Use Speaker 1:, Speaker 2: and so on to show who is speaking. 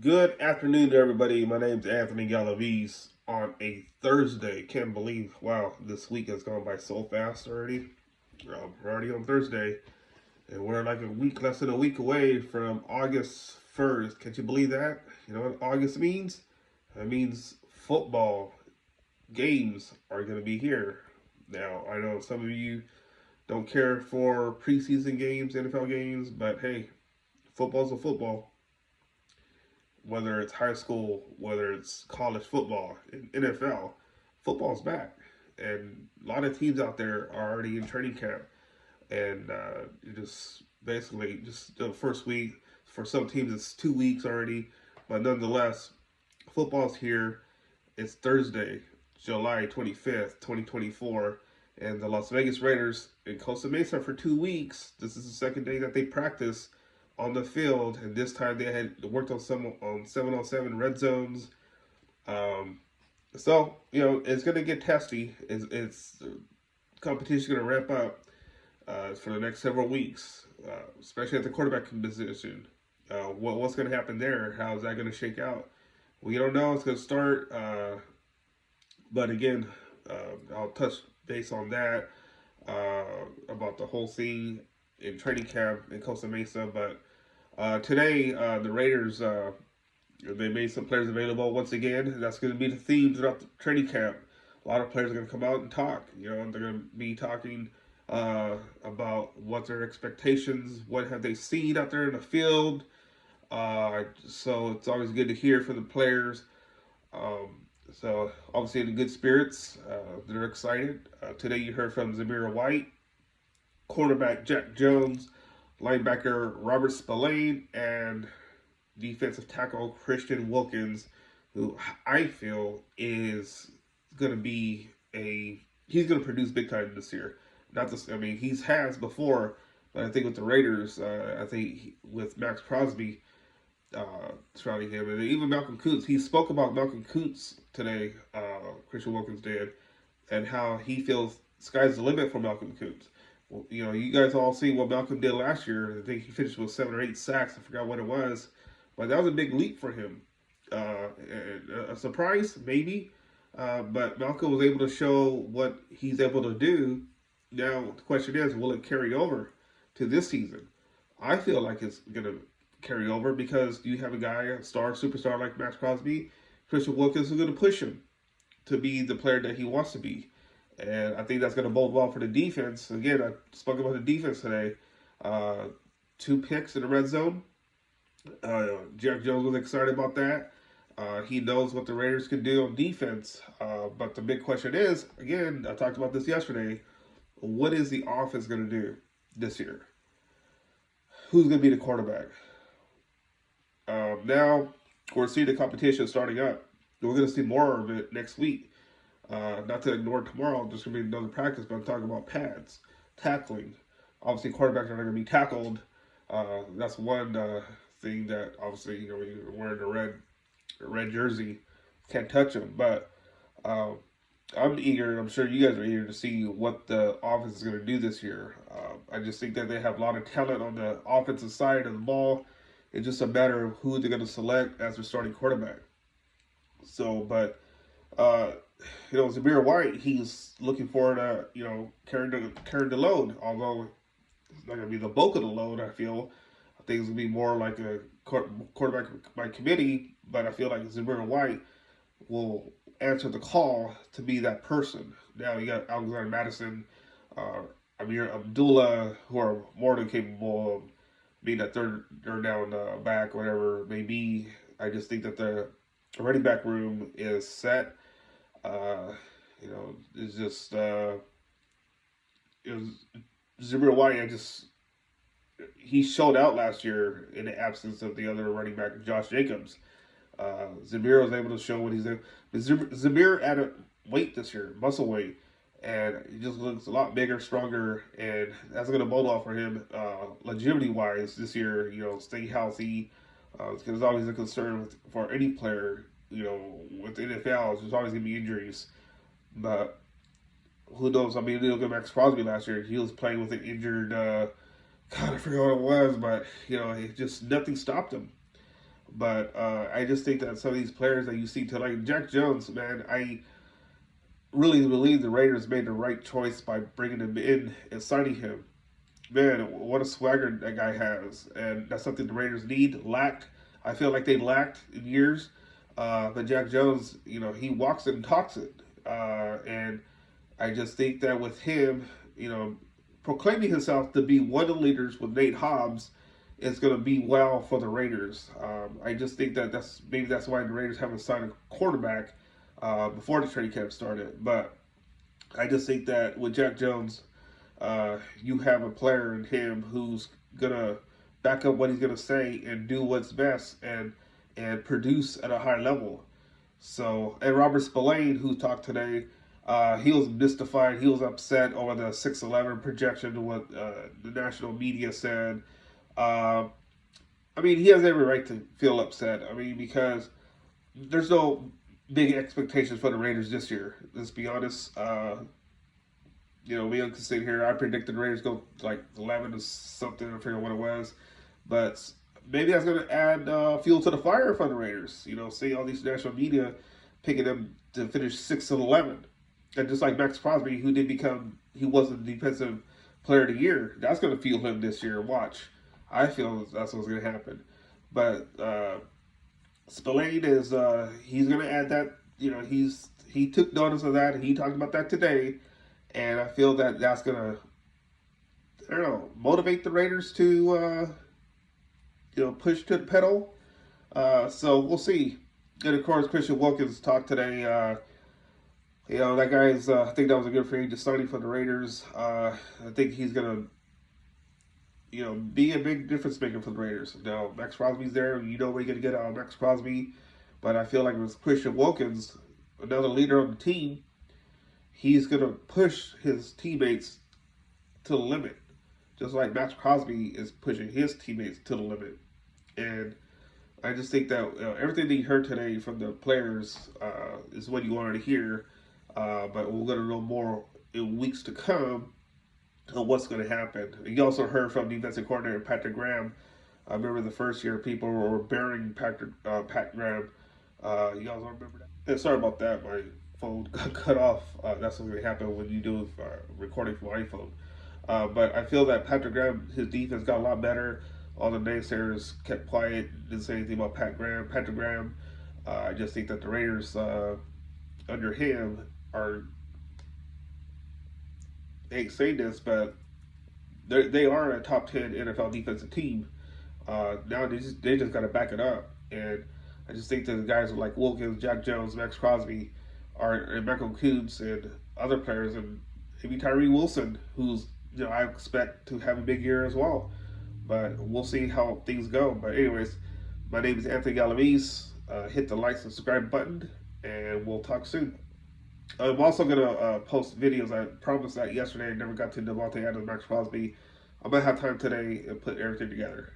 Speaker 1: Good afternoon to everybody. My name's Anthony Galaviz on a Thursday. Can't believe, wow, this week has gone by so fast already. We're already on Thursday, and we're like less than a week away from August 1st. Can't you believe that? You know what August means? That means football games are going to be here. Now, I know some of you don't care for preseason games, NFL games, but hey, football's a football, whether it's high school, whether it's college football, NFL, football's back. And a lot of teams out there are already in training camp. And just basically, just the first week, for some teams, it's 2 weeks already. But nonetheless, football's here. It's Thursday, July 25th, 2024. And the Las Vegas Raiders in Costa Mesa for 2 weeks. This is the second day that they practice on the field, and this time they had worked on some on 7-on-7 red zones. Um, so it's going to get testy. It's competition going to ramp up for the next several weeks, especially at the quarterback position. What's going to happen there? How is that going to shake out? We don't know. It's going to start, but again, I'll touch base on that about the whole scene in training camp in Costa Mesa. But today, the Raiders they made some players available once again. That's going to be the theme throughout the training camp. A lot of players are going to come out and talk. They're going to be talking about what their expectations, what have they seen out there in the field. So it's always good to hear from the players. Um, so obviously in good spirits, they're excited. Today you heard from Zamir White, cornerback Jack Jones, linebacker Robert Spillane, and defensive tackle Christian Wilkins, who I feel is going to be he's going to produce big time this year. Not this, I mean, he's has before, but I think with the Raiders, I think with Max Crosby surrounding him, and even Malcolm Kuntz, he spoke about Malcolm Kuntz today. Christian Wilkins did, and how he feels sky's the limit for Malcolm Kuntz. Well, you guys all see what Malcolm did last year. I think he finished with 7 or 8 sacks. I forgot what it was, but that was a big leap for him. A surprise, maybe, but Malcolm was able to show what he's able to do. Now the question is, will it carry over to this season? I feel like it's gonna carry over because you have a guy, a superstar like Max Crosby. Christian Wilkins is going to push him to be the player that he wants to be. And I think that's going to bode well for the defense. Again, I spoke about the defense today. Uh, 2 picks in the red zone. Jack Jones was excited about that. He knows what the Raiders can do on defense. But the big question is, again, I talked about this yesterday. What is the offense going to do this year? Who's going to be the quarterback? Now we're seeing the competition starting up. We're going to see more of it next week. Not to ignore tomorrow, there's going to be another practice, but I'm talking about pads, tackling. Obviously, quarterbacks are not going to be tackled. That's one thing that obviously when you're wearing a red jersey, can't touch them. But I'm eager, and I'm sure you guys are eager to see what the offense is going to do this year. I just think that they have a lot of talent on the offensive side of the ball. It's just a matter of who they're going to select as their starting quarterback. So, but uh, Zamir White, he's looking forward to carrying the load. Although it's not going to be the bulk of the load, I feel. I think it's going to be more like a quarterback by committee. But I feel like Zamir White will answer the call to be that person. Now you got Alexander Madison, uh, Amir Abdullah, who are more than capable of being that third down back, whatever it may be. I just think that the running back room is set. Uh, it's just it was Zamir White. He showed out last year in the absence of the other running back, Josh Jacobs. Zamir was able to show what he's doing. But Zamir added weight this year, muscle weight, and he just looks a lot bigger, stronger, and that's going to bode well for him longevity wise this year. Stay healthy. It's always a concern for any player. With the NFL, there's always going to be injuries, but who knows? I mean, look at Max Crosby last year. He was playing with an injured. God, I forgot what it was, but it just nothing stopped him. But I just think that some of these players that you see tonight, Jack Jones, man, I really believe the Raiders made the right choice by bringing him in and signing him. Man, what a swagger that guy has, and that's something the Raiders lacked. I feel like they lacked in years. But Jack Jones, he walks it and talks it, and I just think that with him, proclaiming himself to be one of the leaders with Nate Hobbs is going to be well for the Raiders. I just think that that's why the Raiders haven't signed a quarterback before the training camp started. But I just think that with Jack Jones, you have a player in him who's gonna back up what he's gonna say and do what's best and produce at a high level. So, and Robert Spillane, who talked today, he was mystified. He was upset over the 6'11" projection to what the national media said. I mean, he has every right to feel upset. I mean, because there's no big expectations for the Raiders this year. Let's be honest. We can sit here. I predicted the Raiders go like 11 to something. I forget what it was, but maybe that's going to add fuel to the fire for the Raiders. See all these national media picking them to finish 6-11, and just like Max Crosby, he wasn't the defensive player of the year. That's going to fuel him this year. Watch, I feel that's what's going to happen. But Spillane is he's going to add that. He took notice of that, and he talked about that today. And I feel that that's going to, motivate the Raiders to, push to the pedal. So we'll see. And, of course, Christian Wilkins talked today. That guy's, I think that was a good free agent signing for the Raiders. I think he's going to, be a big difference maker for the Raiders. Now, Max Crosby's there. You know what you're going to get out of Max Crosby. But I feel like with Christian Wilkins, another leader on the team, he's going to push his teammates to the limit, just like Max Crosby is pushing his teammates to the limit. And I just think that everything that you heard today from the players is what you wanted to hear, but we're going to know more in weeks to come on what's going to happen. You also heard from defensive coordinator Patrick Graham. I remember the first year people were burying Pat Graham. You guys remember that? And sorry about that, my phone got cut off. That's what's going to happen when you do recording from iPhone. But I feel that Patrick Graham, his defense got a lot better. All the naysayers kept quiet, didn't say anything about Patrick Graham. I just think that the Raiders under him are, I hate saying this, but they are a top 10 NFL defensive team. Now they just got to back it up. And I just think that the guys like Wilkins, Jack Jones, Max Crosby, and Michael Koontz and other players, and maybe Tyree Wilson, who's I expect to have a big year as well. But we'll see how things go. But anyways, my name is Anthony Galaviz. Hit the like and subscribe button, and we'll talk soon. I'm also gonna post videos. I promised that yesterday. I never got to Davante Adams, Max Crosby. I'm gonna have time today and put everything together.